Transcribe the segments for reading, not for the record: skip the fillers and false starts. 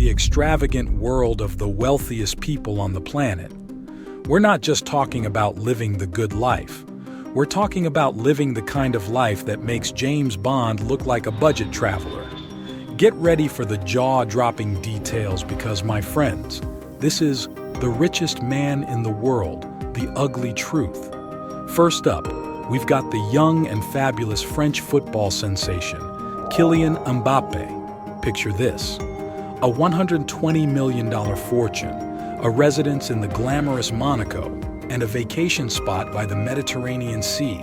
the extravagant world of the wealthiest people on the planet. We're not just talking about living the good life. We're talking about living the kind of life that makes James Bond look like a budget traveler. Get ready for the jaw-dropping details because, my friends, this is the richest man in the world, the ugly truth. First up, we've got the young and fabulous French football sensation, Kylian Mbappé. Picture this: a $120 million fortune, a residence in the glamorous Monaco, and a vacation spot by the Mediterranean Sea.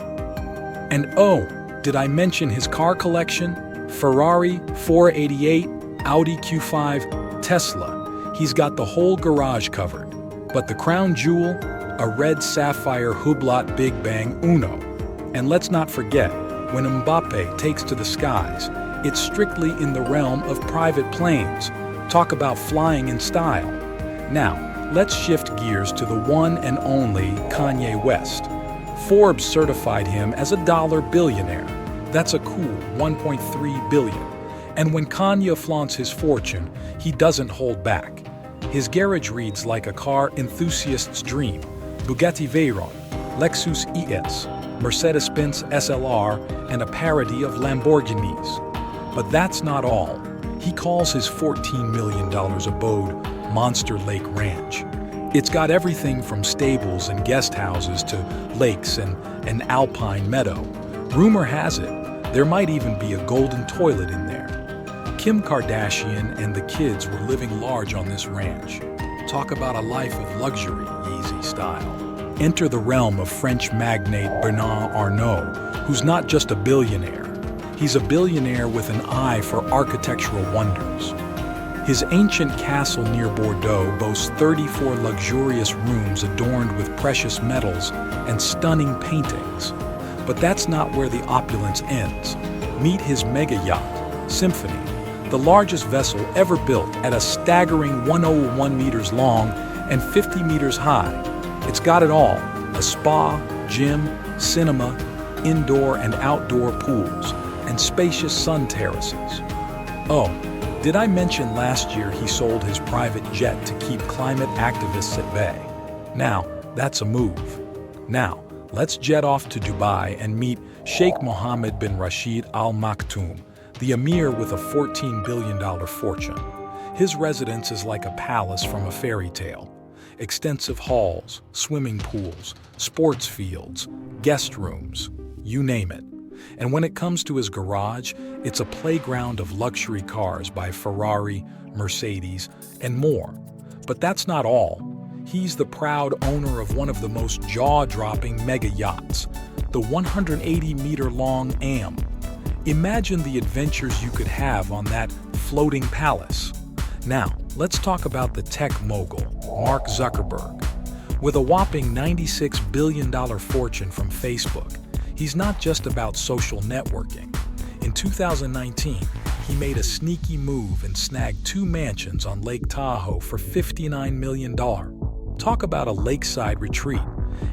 And oh, did I mention his car collection? Ferrari 488, Audi Q5, Tesla. He's got the whole garage covered. But the crown jewel? A red sapphire Hublot Big Bang Uno. And let's not forget, when Mbappé takes to the skies, it's strictly in the realm of private planes. Talk about flying in style. Now, let's shift gears to the one and only Kanye West. Forbes certified him as a dollar billionaire. That's a cool 1.3 billion. And when Kanye flaunts his fortune, he doesn't hold back. His garage reads like a car enthusiast's dream: Bugatti Veyron, Lexus ES, Mercedes-Benz SLR, and a parody of Lamborghinis. But that's not all. He calls his $14 million abode Monster Lake Ranch. It's got everything from stables and guest houses to lakes and an alpine meadow. Rumor has it, there might even be a golden toilet in there. Kim Kardashian and the kids were living large on this ranch. Talk about a life of luxury, Yeezy style. Enter the realm of French magnate Bernard Arnault, who's not just a billionaire. He's a billionaire with an eye for architectural wonders. His ancient castle near Bordeaux boasts 34 luxurious rooms adorned with precious metals and stunning paintings. But that's not where the opulence ends. Meet his mega yacht, Symphony, the largest vessel ever built at a staggering 101 meters long and 50 meters high. It's got it all: a spa, gym, cinema, indoor and outdoor pools, and spacious sun terraces. Oh, did I mention last year he sold his private jet to keep climate activists at bay? Now, that's a move. Now, let's jet off to Dubai and meet Sheikh Mohammed bin Rashid Al Maktoum, the emir with a $14 billion fortune. His residence is like a palace from a fairy tale. Extensive halls, swimming pools, sports fields, guest rooms, you name it. And when it comes to his garage, it's a playground of luxury cars by Ferrari, Mercedes, and more. But that's not all. He's the proud owner of one of the most jaw-dropping mega yachts, the 180-meter-long AM. Imagine the adventures you could have on that floating palace. Now, let's talk about the tech mogul, Mark Zuckerberg. With a whopping $96 billion fortune from Facebook, he's not just about social networking. In 2019, he made a sneaky move and snagged 2 mansions on Lake Tahoe for $59 million. Talk about a lakeside retreat.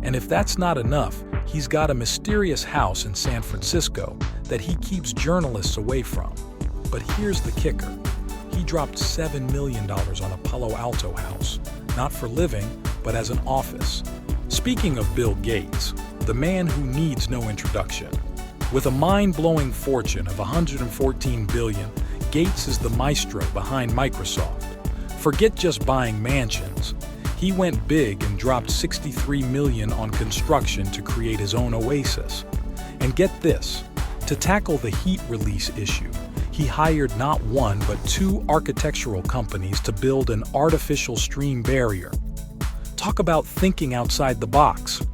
And if that's not enough, he's got a mysterious house in San Francisco that he keeps journalists away from. But here's the kicker. He dropped $7 million on a Palo Alto house, not for living, but as an office. Speaking of Bill Gates, the man who needs no introduction. With a mind-blowing fortune of $114 billion, Gates is the maestro behind Microsoft. Forget just buying mansions. He went big and dropped $63 million on construction to create his own oasis. And get this, to tackle the heat release issue, he hired not one but 2 architectural companies to build an artificial stream barrier. Talk about thinking outside the box.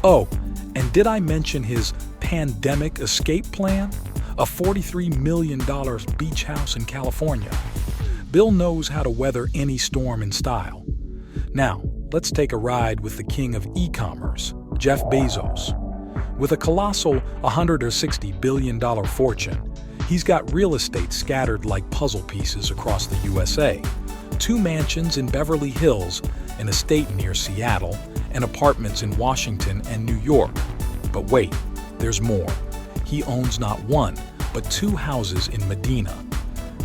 Oh, and did I mention his pandemic escape plan? A $43 million beach house in California. Bill knows how to weather any storm in style. Now, let's take a ride with the king of e-commerce, Jeff Bezos. With a colossal $160 billion fortune, he's got real estate scattered like puzzle pieces across the USA. 2 mansions in Beverly Hills, an estate near Seattle, and apartments in Washington and New York. But wait, there's more. He owns not 1, but 2 houses in Medina.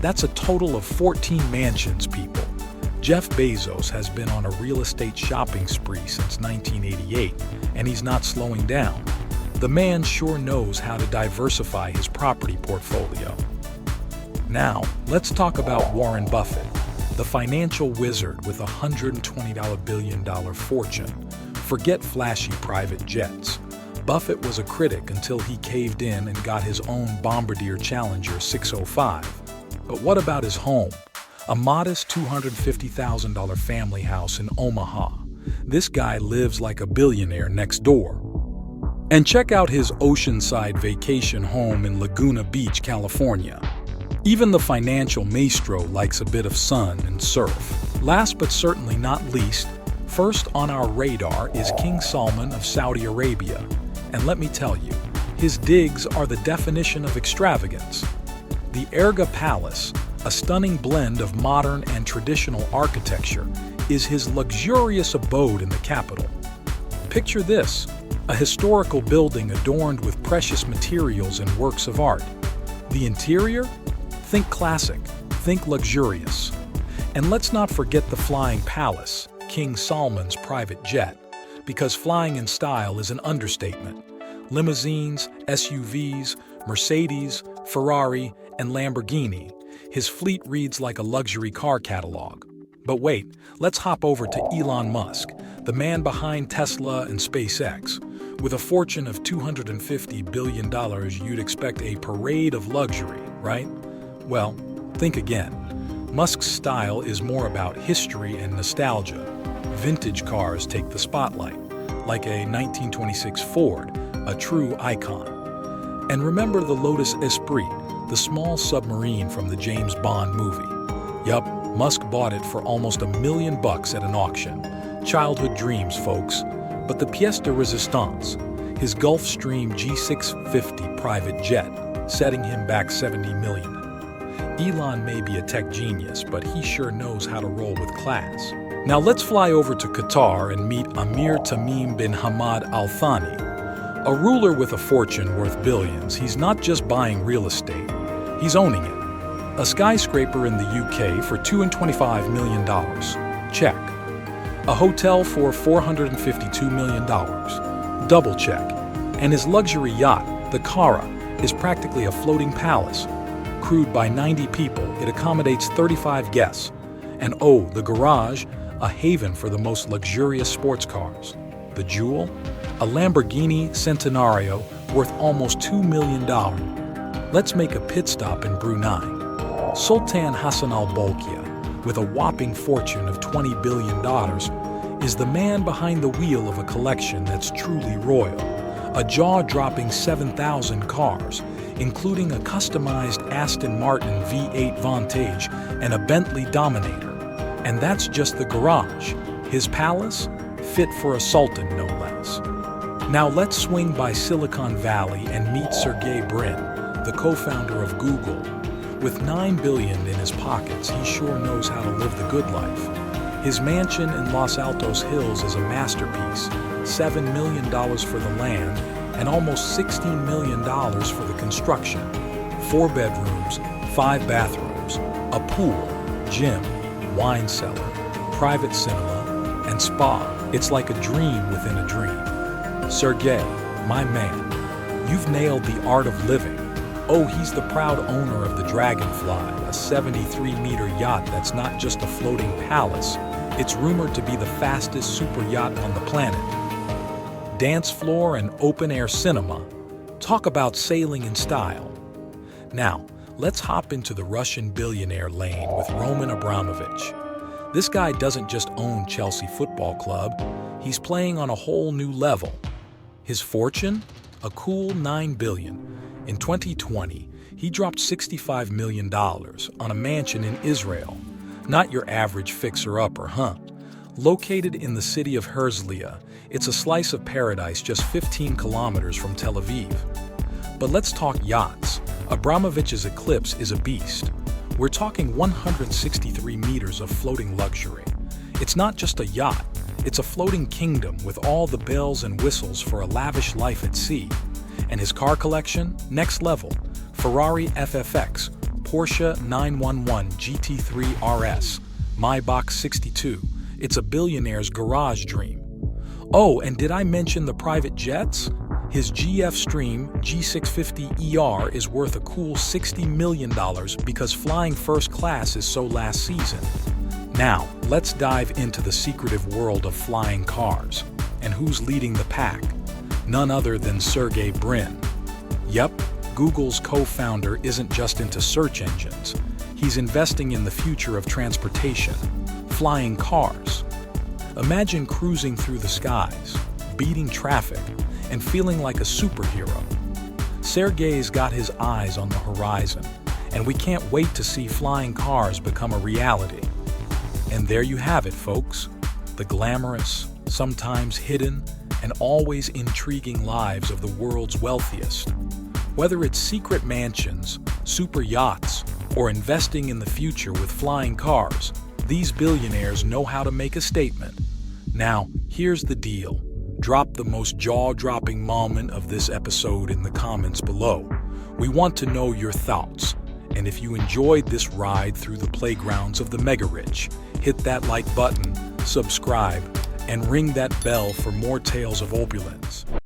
That's a total of 14 mansions, people. Jeff Bezos has been on a real estate shopping spree since 1988, and he's not slowing down. The man sure knows how to diversify his property portfolio. Now, let's talk about Warren Buffett, the financial wizard with a $120 billion fortune. Forget flashy private jets. Buffett was a critic until he caved in and got his own Bombardier Challenger 605. But what about his home? A modest $250,000 family house in Omaha. This guy lives like a billionaire next door. And check out his oceanside vacation home in Laguna Beach, California. Even the financial maestro likes a bit of sun and surf. Last but certainly not least, first on our radar is King Salman of Saudi Arabia. And let me tell you, his digs are the definition of extravagance. The Erga Palace, a stunning blend of modern and traditional architecture, is his luxurious abode in the capital. Picture this, a historical building adorned with precious materials and works of art. The interior? Think classic, think luxurious. And let's not forget the Flying Palace, King Salman's private jet, because flying in style is an understatement. Limousines, SUVs, Mercedes, Ferrari, and Lamborghini. His fleet reads like a luxury car catalog. But wait, let's hop over to Elon Musk, the man behind Tesla and SpaceX. With a fortune of $250 billion, you'd expect a parade of luxury, right? Well, think again. Musk's style is more about history and nostalgia. Vintage cars take the spotlight, like a 1926 Ford, a true icon. And remember the Lotus Esprit, the small submarine from the James Bond movie. Yup, Musk bought it for almost $1 million at an auction. Childhood dreams, folks. But the pièce de résistance, his Gulfstream G650 private jet, setting him back $70 million. Elon may be a tech genius, but he sure knows how to roll with class. Now let's fly over to Qatar and meet Amir Tamim bin Hamad Al Thani. A ruler with a fortune worth billions, he's not just buying real estate, he's owning it. A skyscraper in the UK for $225 million. Check. A hotel for $452 million. Double check. And his luxury yacht, the Kara, is practically a floating palace. Crewed by 90 people, it accommodates 35 guests. And oh, the garage, a haven for the most luxurious sports cars. The jewel? A Lamborghini Centenario worth almost $2 million. Let's make a pit stop in Brunei. Sultan Hassan Al Bolkiah, with a whopping fortune of $20 billion, is the man behind the wheel of a collection that's truly royal. A jaw-dropping 7,000 cars, including a customized Aston Martin V8 Vantage and a Bentley Dominator. And that's just the garage. His palace? Fit for a sultan, no less. Now let's swing by Silicon Valley and meet Sergey Brin, the co-founder of Google. With $9 billion in his pockets, he sure knows how to live the good life. His mansion in Los Altos Hills is a masterpiece, $7 million for the land and almost $16 million for the construction. 4 bedrooms, 5 bathrooms, a pool, gym, wine cellar, private cinema, and spa. It's like a dream within a dream. Sergey, my man, you've nailed the art of living. Oh, he's the proud owner of the Dragonfly, a 73-meter yacht that's not just a floating palace. It's rumored to be the fastest super yacht on the planet. Dance floor and open-air cinema. Talk about sailing in style. Now, let's hop into the Russian billionaire lane with Roman Abramovich. This guy doesn't just own Chelsea Football Club, he's playing on a whole new level. His fortune? A cool $9 billion. In 2020, he dropped $65 million on a mansion in Israel. Not your average fixer-upper, huh? Located in the city of Herzliya, it's a slice of paradise just 15 kilometers from Tel Aviv. But let's talk yachts. Abramovich's Eclipse is a beast. We're talking 163 meters of floating luxury. It's not just a yacht, it's a floating kingdom with all the bells and whistles for a lavish life at sea. And his car collection? Next level. Ferrari FFX, Porsche 911 GT3 RS, Maybach 62. It's a billionaire's garage dream. Oh, and did I mention the private jets? His GF Stream G650ER is worth a cool $60 million because flying first class is so last season. Now, let's dive into the secretive world of flying cars. And who's leading the pack? None other than Sergey Brin. Yep, Google's co-founder isn't just into search engines. He's investing in the future of transportation, flying cars. Imagine cruising through the skies, beating traffic, and feeling like a superhero. Sergey's got his eyes on the horizon, and we can't wait to see flying cars become a reality. And there you have it, folks. The glamorous, sometimes hidden, and always intriguing lives of the world's wealthiest. Whether it's secret mansions, super yachts, or investing in the future with flying cars, these billionaires know how to make a statement. Now, here's the deal. Drop the most jaw-dropping moment of this episode in the comments below. We want to know your thoughts. And if you enjoyed this ride through the playgrounds of the mega-rich, hit that like button, subscribe, and ring that bell for more tales of opulence.